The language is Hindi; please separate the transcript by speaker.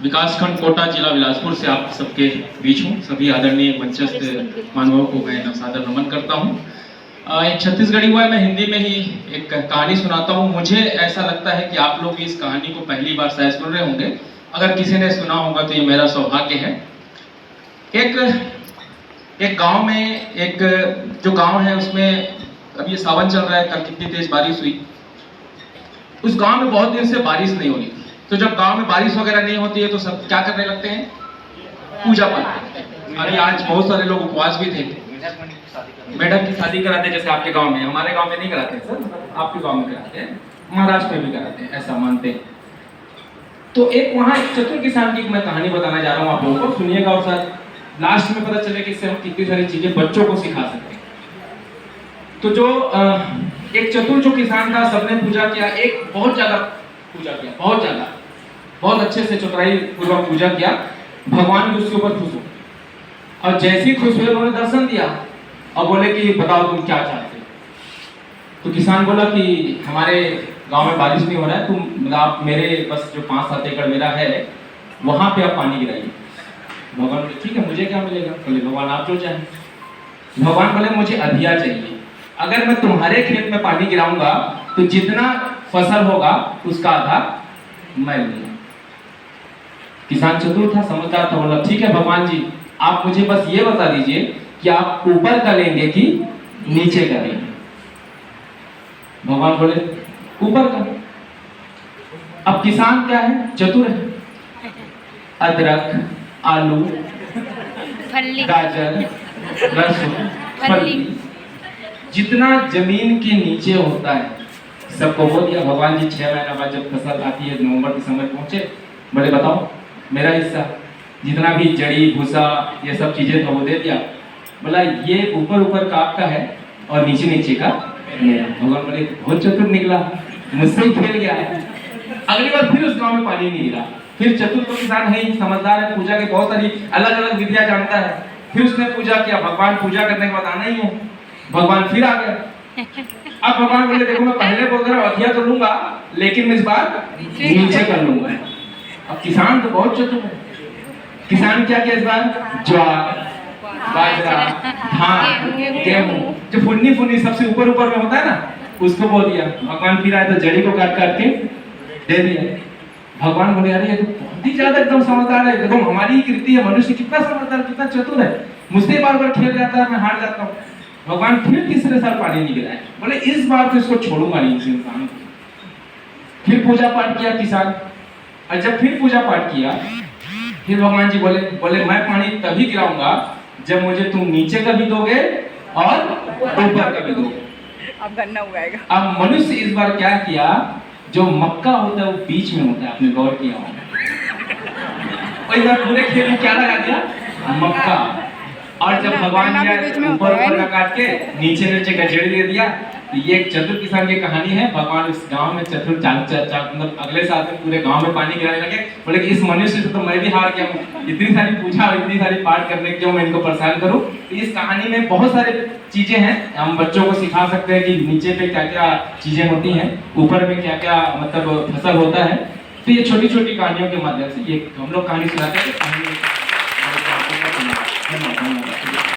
Speaker 1: विकासखंड कोटा, जिला बिलासपुर से आप सबके बीच हूँ। सभी आदरणीय मंचस्थ मानवों को मैं सादर नमन करता हूँ। एक छत्तीसगढ़ी हुआ है, मैं हिंदी में ही एक कहानी सुनाता हूँ। मुझे ऐसा लगता है कि आप लोग इस कहानी को पहली बार शायद सुन रहे होंगे। अगर किसी ने सुना होगा तो ये मेरा सौभाग्य है। एक गांव में जो गांव है उसमें अब ये सावन चल रहा है, कल कितनी तेज बारिश हुई। उस गांव में बहुत दिन से बारिश नहीं हो रही थी। तो जब गांव में बारिश वगैरह नहीं होती है तो सब क्या करने लगते हैं? पूजा पाठ। अभी आज बहुत सारे लोग उपवास भी थे। मेढक की शादी कराते हैं, जैसे आपके गांव में। हमारे गांव में नहीं कराते हैं सर, आपके गांव में कराते हैं, महाराष्ट्र में भी कराते हैं, ऐसा मानते हैं। तो वहां एक चतुर किसान की मैं कहानी बताना जा रहा हूँ आप लोगों को, सुनिएगा और साथ लास्ट में पता चले कि इससे हम कितनी सारी चीजें बच्चों को सिखा सकते हैं। तो जो एक चतुर जो किसान था, सबने पूजा किया, एक बहुत ज्यादा पूजा किया, बहुत अच्छे से चतुराई पूर्वक पूजा किया। भगवान भी उसके ऊपर खुश हो, और जैसे ही खुश हुए उन्होंने दर्शन दिया और बोले कि बताओ तुम क्या चाहते हो। तो किसान बोला कि हमारे गांव में बारिश नहीं हो रहा है, आप मेरे बस जो 5-7 एकड़ मेरा है वहां पे आप पानी गिराइए। भगवान बोले ठीक है, मुझे क्या मिलेगा? बोले भगवान आप जो चाहें। भगवान बोले मुझे अधिया चाहिए, अगर मैं तुम्हारे खेत में पानी गिराऊंगा तो जितना फसल होगा उसका आधा मैं लूंगा। किसान चतुर था, समझदार था, बोला ठीक है भगवान जी, आप मुझे बस ये बता दीजिए कि आप ऊपर का लेंगे कि नीचे का लेंगे। भगवान बोले ऊपर का। अब किसान क्या है? चतुर है। अदरक, आलू, गाजर, लहसुन, फली, जितना जमीन के नीचे होता है सबको वो दिया। भगवान जी 6 महीना बाद जब फसल आती है, नवंबर दिसंबर पहुंचे, बोले बताओ मेरा हिस्सा, जितना भी जड़ी भूसा ये सब चीजें था वो दे दिया। बोला ये ऊपर का आपका है और नीचे का मेरा। भगवान बोले बहुत चतुर निकला, मुझसे ही खेल गया। अगली बार फिर उस गांव में पानी नहीं गिरा। फिर चतुर तो किसान है ही, समझदार है, पूजा की बहुत सारी अलग अलग विधियां जानता है। फिर उसने पूजा किया, भगवान पूजा करने के बाद आना ही है। भगवान फिर आ गए। अब भगवान बोले देखो मैं पहले बोल रहा हूँ अधिया तो लूंगा, लेकिन मैं इस बार नीचे कर लूंगा। अब किसान तो बहुत चतुर है। किसान क्या किया इस बार? ज्वार, बाजरा, धान, गेहूं, जो फुन्नी सबसे ऊपर में होता है ना, उसको बो दिया। भगवान फिर आए तो जड़ी को काट के दे दिया। भगवान बोले अरे ये तो बहुत ही ज्यादा एकदम समझदार है, देखो हमारी ही कृति है, मनुष्य कितना समझदार, कितना चतुर है, मुझसे बार खेल जाता है, मैं हार जाता हूँ। भगवान फिर तीसरे साल पानी नहीं गिराए। बोले इस बार तो इसको छोड़ूंगा नहीं, इस इंसान को। फिर पूजा पाठ किया किसान, और जब फिर पूजा पाठ किया, फिर भगवान जी बोले मैं पानी तभी गिराऊंगा जब मुझे तुम नीचे का भी दोगे और ऊपर का भी दोगे।
Speaker 2: अब गन्ना उगाएगा।
Speaker 1: अब मनुष्य इस बार क्या किया, जो मक्का होता है वो बीच में होता है, आपने गौर किया होगा। और इस बार पूरे खेत में क्या लगा दिया? मक्का। और जब भगवान ने ऊपर का काट के नीचे का जड़ दे दिया। तो ये एक चतुर किसान की कहानी है। भगवान उस गांव में चतुर मतलब अगले साल में पूरे गांव में पानी गिराने लगे। बोले कि इस मनुष्य से तो मैं भी हार गया हूँ, इतनी सारी पूजा और इतनी सारी पाठ करने क्यों मैं इनको परेशान करूँ। तो इस कहानी में बहुत सारे चीजें हैं, हम बच्चों को सिखा सकते हैं कि नीचे पे क्या क्या चीजें होती हैं, ऊपर में क्या क्या मतलब फसल होता है। तो ये छोटी छोटी कहानियों के माध्यम से ये हम लोग कहानी सुनाते हैं।